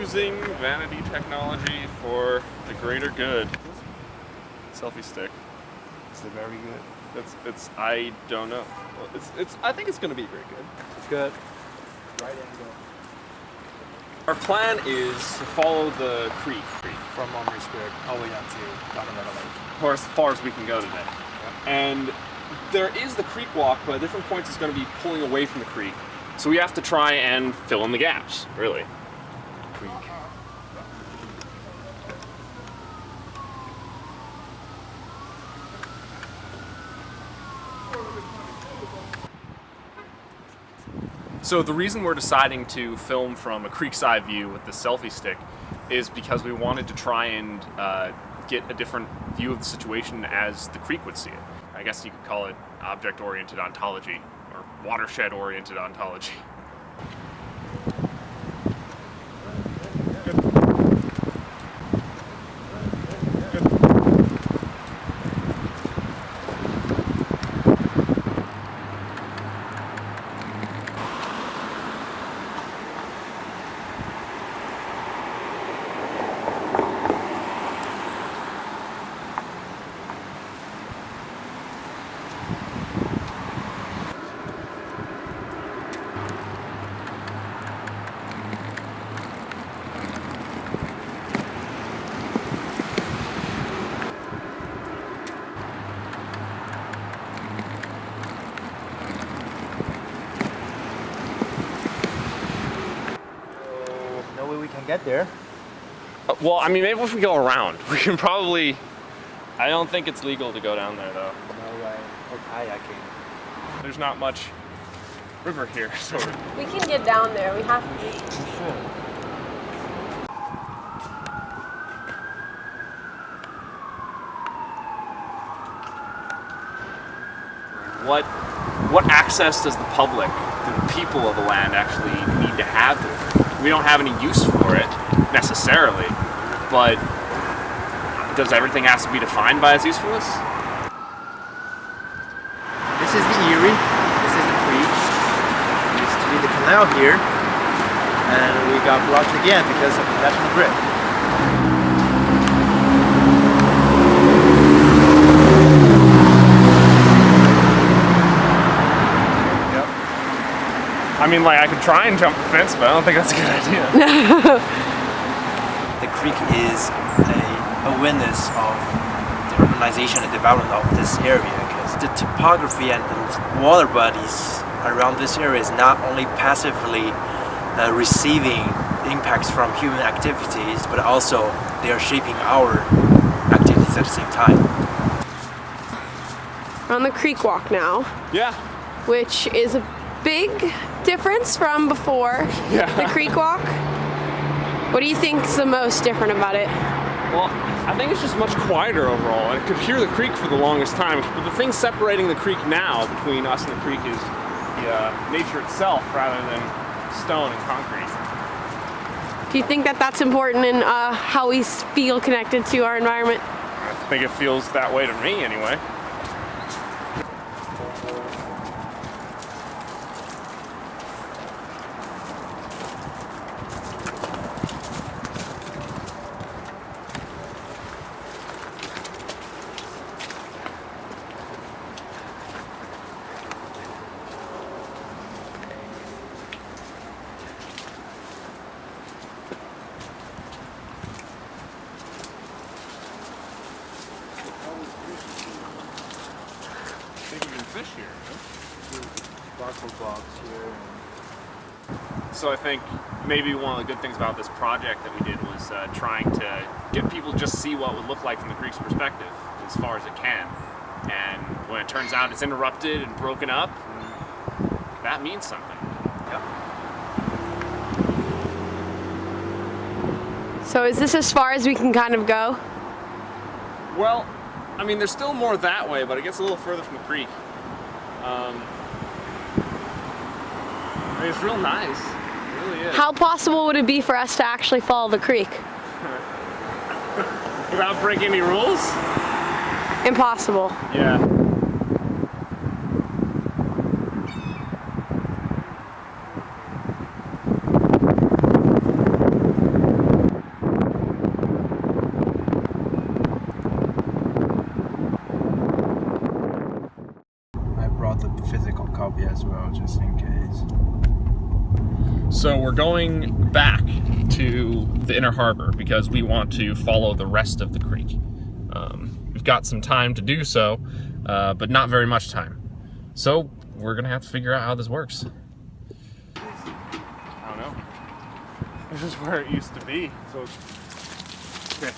using vanity technology for the greater good. Selfie stick. Is it very good? I don't know. I think it's going to be very good. It's good. Right angle. Our plan is to follow the creek From Mingshi all the way down to Konrad Lake. for as far as we can go today. Yep. And there is the creek walk, but at different points it's going to be pulling away from the creek. So we have to try and fill in the gaps, really. Creek. So the reason we're deciding to film from a creekside view with the selfie stick is because we wanted to try and get a different view of the situation as the creek would see it. I guess you could call it object-oriented ontology or watershed-oriented ontology. No way we can get there. Well, I mean, maybe if we go around, we can probably... I don't think it's legal to go down there, though. No way. Or kayaking. There's not much river here, so... We can get down there. We have to. Sure. What access does the public, the people of the land, actually need to have to it? We don't have any use for it, necessarily, but does everything have to be defined by its usefulness? This is the Erie. This is the creek. There used to be the canal here, and we got blocked again because of the National Grid. I mean, like, I could try and jump the fence, but I don't think that's a good idea. The creek is a witness of the urbanization and development of this area, because the topography and the water bodies around this area is not only passively receiving impacts from human activities, but also they are shaping our activities at the same time. We're on the creek walk now, Yeah. which is a big difference from before the creek walk. What do you think is the most different about it? Well, I think it's just much quieter overall. I could hear the creek for the longest time, but the thing separating the creek now between us and the creek is the nature itself rather than stone and concrete. Do you think that that's important in how we feel connected to our environment? I think it feels that way to me anyway. Fish here, huh? Sparkle box here. So I think maybe one of the good things about this project that we did was trying to get people to just see what it would look like from the creek's perspective as far as it can. And when it turns out it's interrupted and broken up, that means something. Yep. So is this as far as we can kind of go? Well, I mean, there's still more that way, but it gets a little further from the creek. I mean, it's real nice. It really is. How possible would it be for us to actually follow the creek? Without breaking any rules? Impossible. Yeah. So we're going back to the inner harbor because we want to follow the rest of the creek. We've got some time to do so, but not very much time. So we're gonna have to figure out how this works. I don't know. This is where it used to be. So, okay.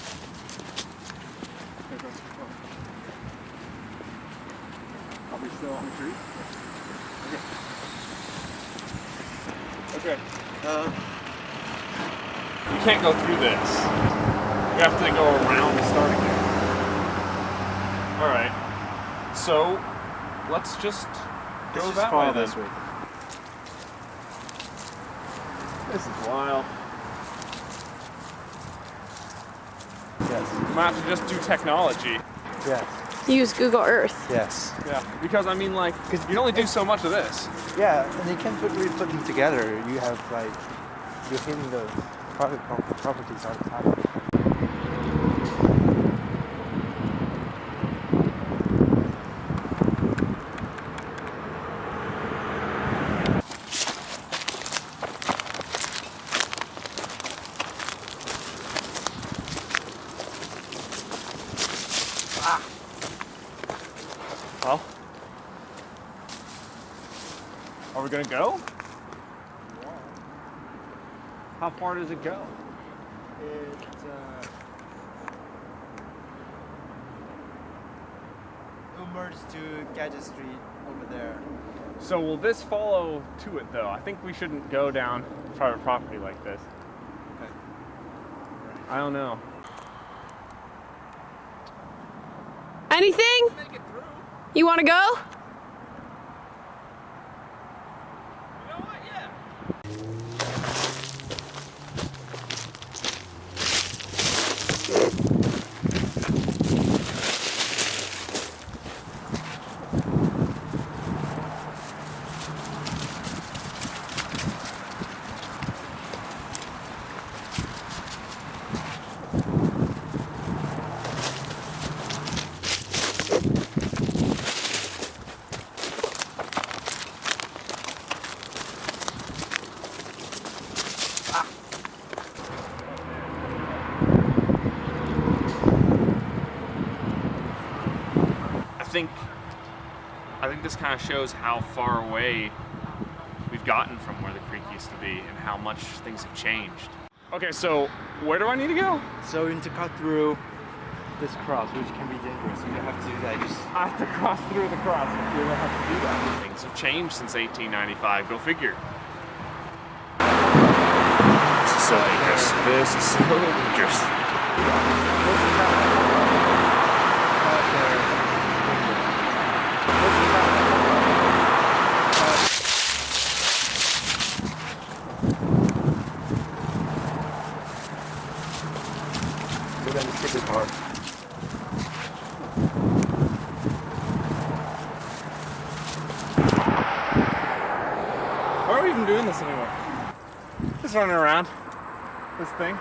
Are we still on the creek? Okay. Okay. You can't go through this. You have to go around the start again. All right. So let's just go that way then. This is wild. Yes. I'm gonna have to just do technology. Yes. Use Google Earth. Yes. Yeah, because I mean, like, you can only do so much of this. Yeah, and you can really put them together. You have like, you're hitting the properties all the time. Well, are we gonna go? How far does it go? It'll merge to Gadget Street over there. So will this follow to it though? I think we shouldn't go down private property like this. Okay. I don't know. Anything? You want to go? You know what? Yeah. I think this kind of shows how far away we've gotten from where the creek used to be and how much things have changed. Okay, so where do I need to go? So you need to cut through this cross, which can be dangerous. You don't have to do that. I have to cross through the cross. You don't have to do that. Things have changed since 1895. Go figure. This is so dangerous. This is so dangerous. Why are we even doing this anymore? Just running around this thing.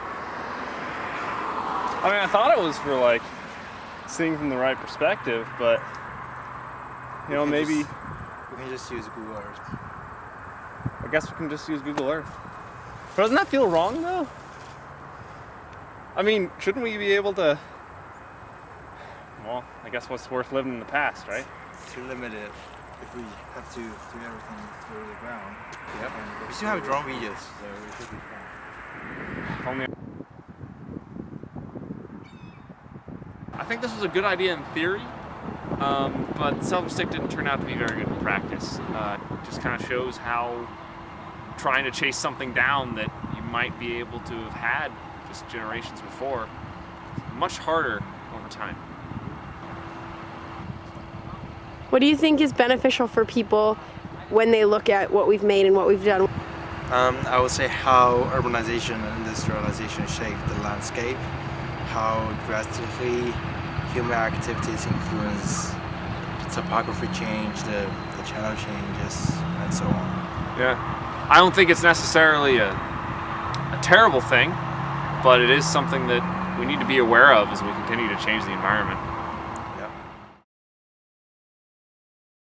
I mean, I thought it was for like seeing from the right perspective, but you know, maybe we can just use Google Earth. I guess we can just use Google Earth. But doesn't that feel wrong though? I mean, shouldn't we be able to? Well, I guess what's worth living in the past, right? It's too limited if we have to do everything through the ground. Yep. We still have drone videos, so it should be fun. Only. I think this was a good idea in theory, but selfie-stick didn't turn out to be very good in practice. It just kind of shows how trying to chase something down that you might be able to have had just generations before is much harder over time. What do you think is beneficial for people when they look at what we've made and what we've done? I would say how urbanization and industrialization shaped the landscape, how drastically human activities influence topography change, the channel changes, and so on. Yeah, I don't think it's necessarily a terrible thing, but it is something that we need to be aware of as we continue to change the environment.